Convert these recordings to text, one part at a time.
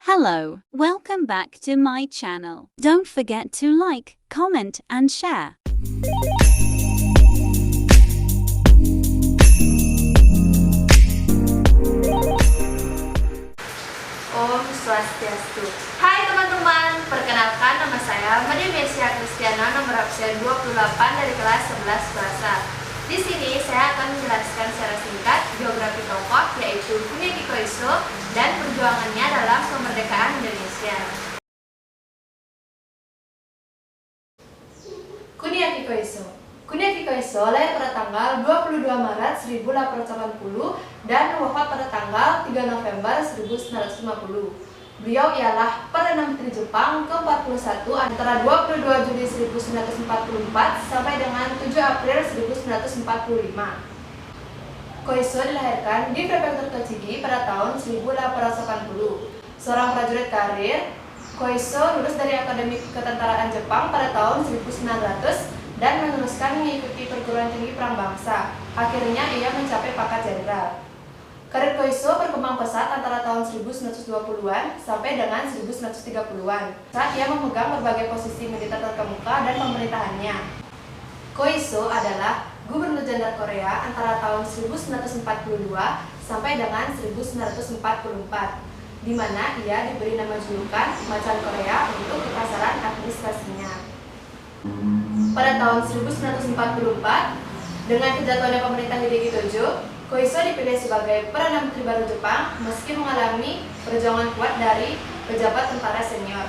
Hello, welcome back to my channel. Don't forget to like, comment, and share. Om Swastiastu. Hai teman-teman, perkenalkan nama saya Maria Mesia Kristiana, nomor absen 28 dari kelas 11 bahasa. Di sini saya akan menjelaskan secara singkat biografi tokoh yaitu Kuniaki Koiso dan perjuangannya dalam kemerdekaan Indonesia. Kuniaki Koiso. Kuniaki Koiso lahir pada tanggal 22 Maret 1880 dan wafat pada tanggal 3 November 1950. Beliau ialah Perdana Menteri Jepang ke-41 antara 22 Juli 1944 sampai dengan 7 April 1945. Koiso dilahirkan di Prefektur Tochigi pada tahun 1880. Seorang prajurit karir, Koiso lulus dari Akademi Ketentaraan Jepang pada tahun 1900 dan meneruskan mengikuti perguruan tinggi perang bangsa. Akhirnya ia mencapai pangkat jenderal. Karir Koiso berkembang pesat antara tahun 1920-an sampai dengan 1930-an. Saat ia memegang berbagai posisi militer terkemuka dan pemerintahannya. Koiso adalah Gubernur Jenderal Korea antara tahun 1942 sampai dengan 1944, di mana ia diberi nama julukan Macan Korea untuk kekasaran administrasinya. Pada tahun 1944, dengan kejatuhannya pemerintah Hideki Tojo, Koiso dipilih sebagai Perdana Menteri baru Jepang meski mengalami perjuangan kuat dari pejabat tentara senior.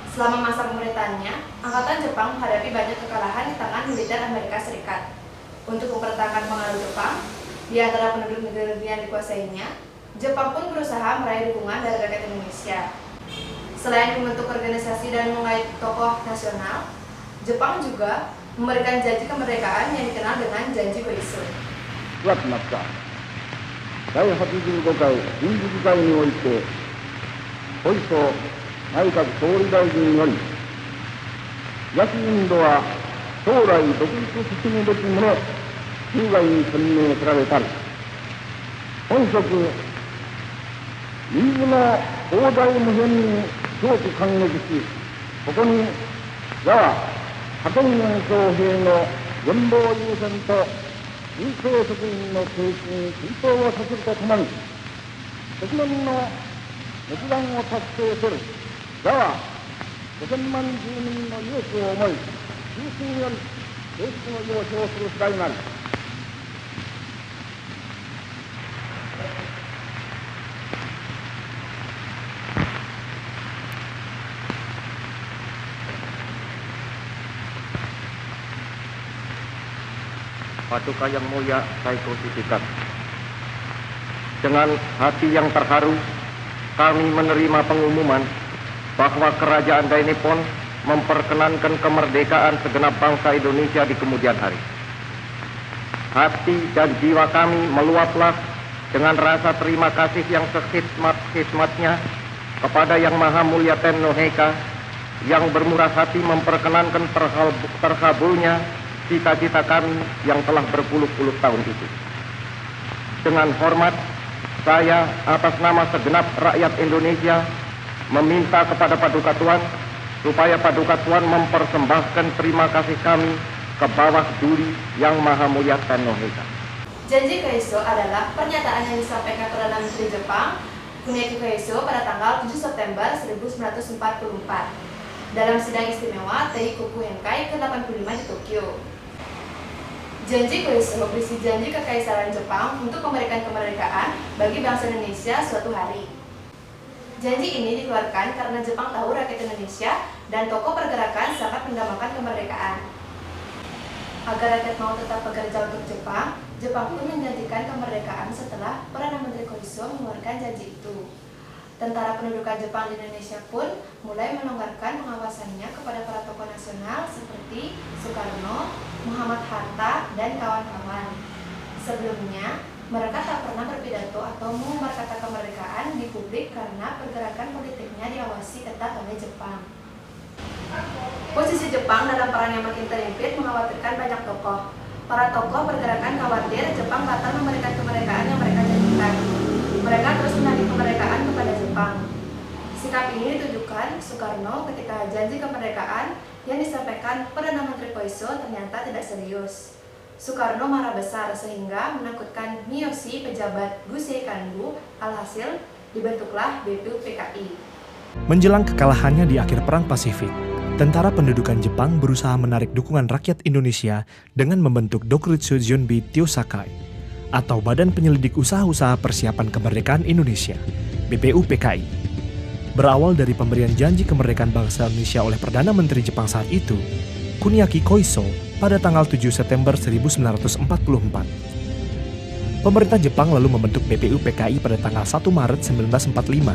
Selama masa pemerintahannya, Angkatan Jepang menghadapi banyak kekalahan di tangan militer Amerika Serikat. Untuk mempertahankan pengaruh Jepang di antara penduduk negeri yang dikuasainya, Jepang pun berusaha meraih dukungan dari rakyat Indonesia. Selain membentuk organisasi dan mengait tokoh nasional, Jepang juga memberikan janji kemerdekaan yang dikenal dengan Janji Koiso. 9月末第85回臨時議会において小磯内閣総理大臣により東インドは将来独立進むべきもの中外に宣明せられたる本職新妻の広大無辺に強く感激しここに我が派遣元徴兵の元老優先と郵政職員の経費に追悼をさせるとともに積年の熱願を達成する我が5000万住民の勇気を思い衷心より敬意の表彰する次第なり。Paduka Yang Mulia Saiko Sitikat. Dengan hati yang terharu, kami menerima pengumuman bahwa Kerajaan Dainippon memperkenankan kemerdekaan segenap bangsa Indonesia di kemudian hari. Hati dan jiwa kami meluaplah dengan rasa terima kasih yang sekhidmat-khidmatnya kepada Yang Maha Mulia Tenno Heika yang bermurah hati memperkenankan terkabulnya cita-cita kami yang telah berpuluh-puluh tahun itu. Dengan hormat, saya atas nama segenap rakyat Indonesia meminta kepada Paduka Tuan supaya Paduka Tuan mempersembahkan terima kasih kami ke bawah duri Yang Maha Mulia Tenno Heika. Janji Koiso adalah pernyataan yang disampaikan Perdana Menteri Jepang Kuniaki Koiso pada tanggal 7 September 1944 dalam sidang istimewa Teikoku Henkai ke-85 di Tokyo. Janji Koiso berisi janji kekaisaran Jepang untuk memberikan kemerdekaan bagi bangsa Indonesia suatu hari. Janji ini dikeluarkan karena Jepang tahu rakyat Indonesia dan tokoh pergerakan sangat mendambakan kemerdekaan. Agar rakyat mau tetap bekerja untuk Jepang, Jepang pun menggantikan kemerdekaan setelah Perdana Menteri Koiso mengeluarkan janji itu. Tentara pendudukan Jepang di Indonesia pun mulai melonggarkan pengawasannya kepada para tokoh nasional seperti Soekarno, Muhammad Hatta, dan kawan-kawan. Sebelumnya, mereka tak pernah berpidato atau mengumbar kata kemerdekaan di publik karena pergerakan politiknya diawasi ketat oleh Jepang. Posisi Jepang dalam perang yang makin terimpit mengkhawatirkan banyak tokoh. Para tokoh pergerakan khawatir Jepang batal memberikan kemerdekaan yang mereka janjikan. Mereka terus menagih kemerdekaan kepada Jepang. Sikap ini ditujukan Soekarno ketika janji kemerdekaan yang disampaikan Perdana Menteri Koiso ternyata tidak serius. Soekarno marah besar sehingga menakutkan Miyoshi pejabat Guseikanbu, alhasil dibentuklah BPUPKI. Menjelang kekalahannya di akhir Perang Pasifik, tentara pendudukan Jepang berusaha menarik dukungan rakyat Indonesia dengan membentuk Dokuritsu Junbi Tyosakai, atau Badan Penyelidik Usaha-Usaha Persiapan Kemerdekaan Indonesia, BPUPKI. Berawal dari pemberian janji kemerdekaan bangsa Indonesia oleh Perdana Menteri Jepang saat itu, Kuniaki Koiso, pada tanggal 7 September 1944. Pemerintah Jepang lalu membentuk BPUPKI pada tanggal 1 Maret 1945.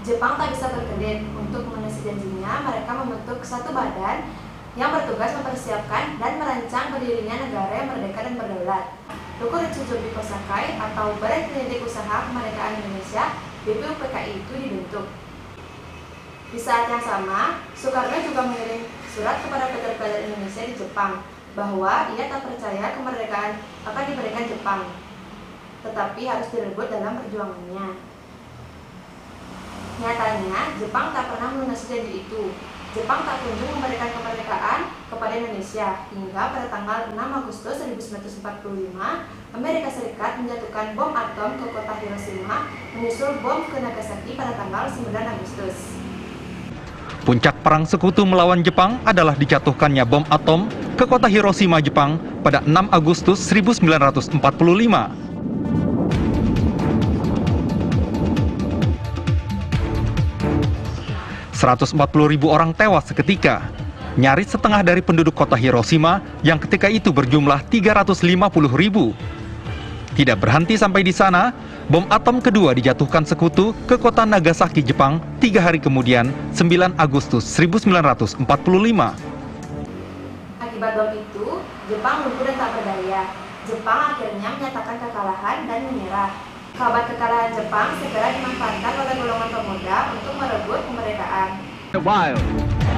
Jepang tak bisa berkedip. Untuk memenuhi janjinya, mereka membentuk satu badan yang bertugas mempersiapkan dan merancang berdirinya negara yang merdeka dan berdaulat. Dokuritsu Junbi Kosakai atau Badan Penyelidik Usaha Kemerdekaan Indonesia (BPUPKI) itu dibentuk. Di saat yang sama, Soekarno juga mengirim surat kepada pejabat Indonesia di Jepang bahwa ia tak percaya kemerdekaan akan diberikan Jepang, tetapi harus direbut dalam perjuangannya. Nyatanya, Jepang tak pernah melunasi janji itu. Jepang tak kunjung memberikan kemerdekaan kepada Indonesia hingga pada tanggal 6 Agustus 1945, Amerika Serikat menjatuhkan bom atom ke kota Hiroshima, menyusul bom ke Nagasaki pada tanggal 9 Agustus. Puncak Perang Sekutu melawan Jepang adalah dijatuhkannya bom atom ke kota Hiroshima, Jepang pada 6 Agustus 1945. 140.000 orang tewas seketika. Nyaris setengah dari penduduk kota Hiroshima yang ketika itu berjumlah 350.000. Tidak berhenti sampai di sana, bom atom kedua dijatuhkan sekutu ke kota Nagasaki, Jepang 3 hari kemudian, 9 Agustus 1945. Akibat bom itu, Jepang lumpuh dan tak berdaya. Jepang akhirnya menyatakan kekalahan dan menyerah. Kabar kekalahan Jepang segera dimanfaatkan oleh golongan pemuda untuk merebut kemerdekaan.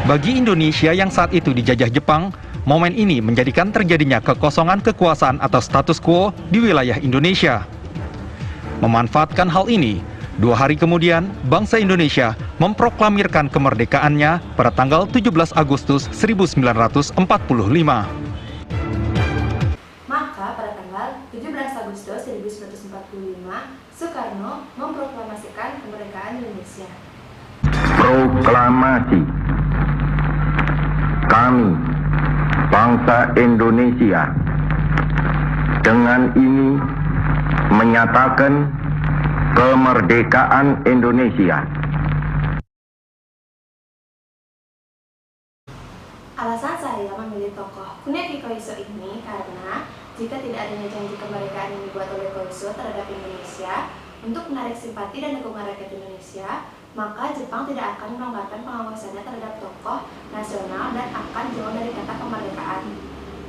Bagi Indonesia yang saat itu dijajah Jepang, momen ini menjadikan terjadinya kekosongan kekuasaan atau status quo di wilayah Indonesia. Memanfaatkan hal ini, 2 hari kemudian bangsa Indonesia memproklamirkan kemerdekaannya pada tanggal 17 Agustus 1945. Maka pada tanggal 17 Agustus 1945, Soekarno memproklamasikan kemerdekaan Indonesia. Proklamasi. Kami, bangsa Indonesia, dengan ini menyatakan kemerdekaan Indonesia. Alasan saya memilih tokoh Kuniaki Koiso ini karena jika tidak adanya janji kemerdekaan yang dibuat oleh Koiso terhadap Indonesia untuk menarik simpati dan dukungan rakyat Indonesia, maka Jepang tidak akan melonggarkan pengawasannya terhadap tokoh nasional dan akan jauh dari kata kemerdekaan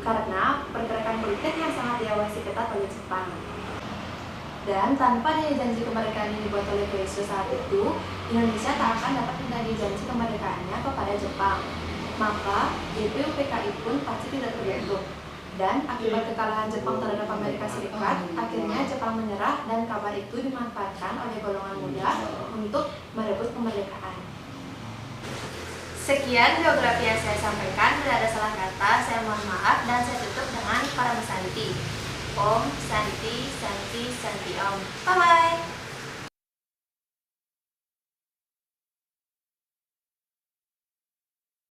karena pergerakan politik yang sangat diawasi ketat oleh Jepang. Dan tanpa adanya janji kemerdekaan yang dibuat oleh Koiso saat itu, Indonesia tak akan dapat menagih janji kemerdekaannya kepada Jepang. Maka BPUPKI pun pasti tidak terbentuk. Dan akibat kekalahan Jepang terhadap Amerika Serikat, akhirnya Jepang menyerah dan kabar itu dimanfaatkan oleh golongan muda untuk merebut kemerdekaan. Sekian biografi yang saya sampaikan. Bila ada salah kata, saya mohon maaf dan saya tutup dengan Paramasanti. Om Santi Santi Santi Om. Bye bye.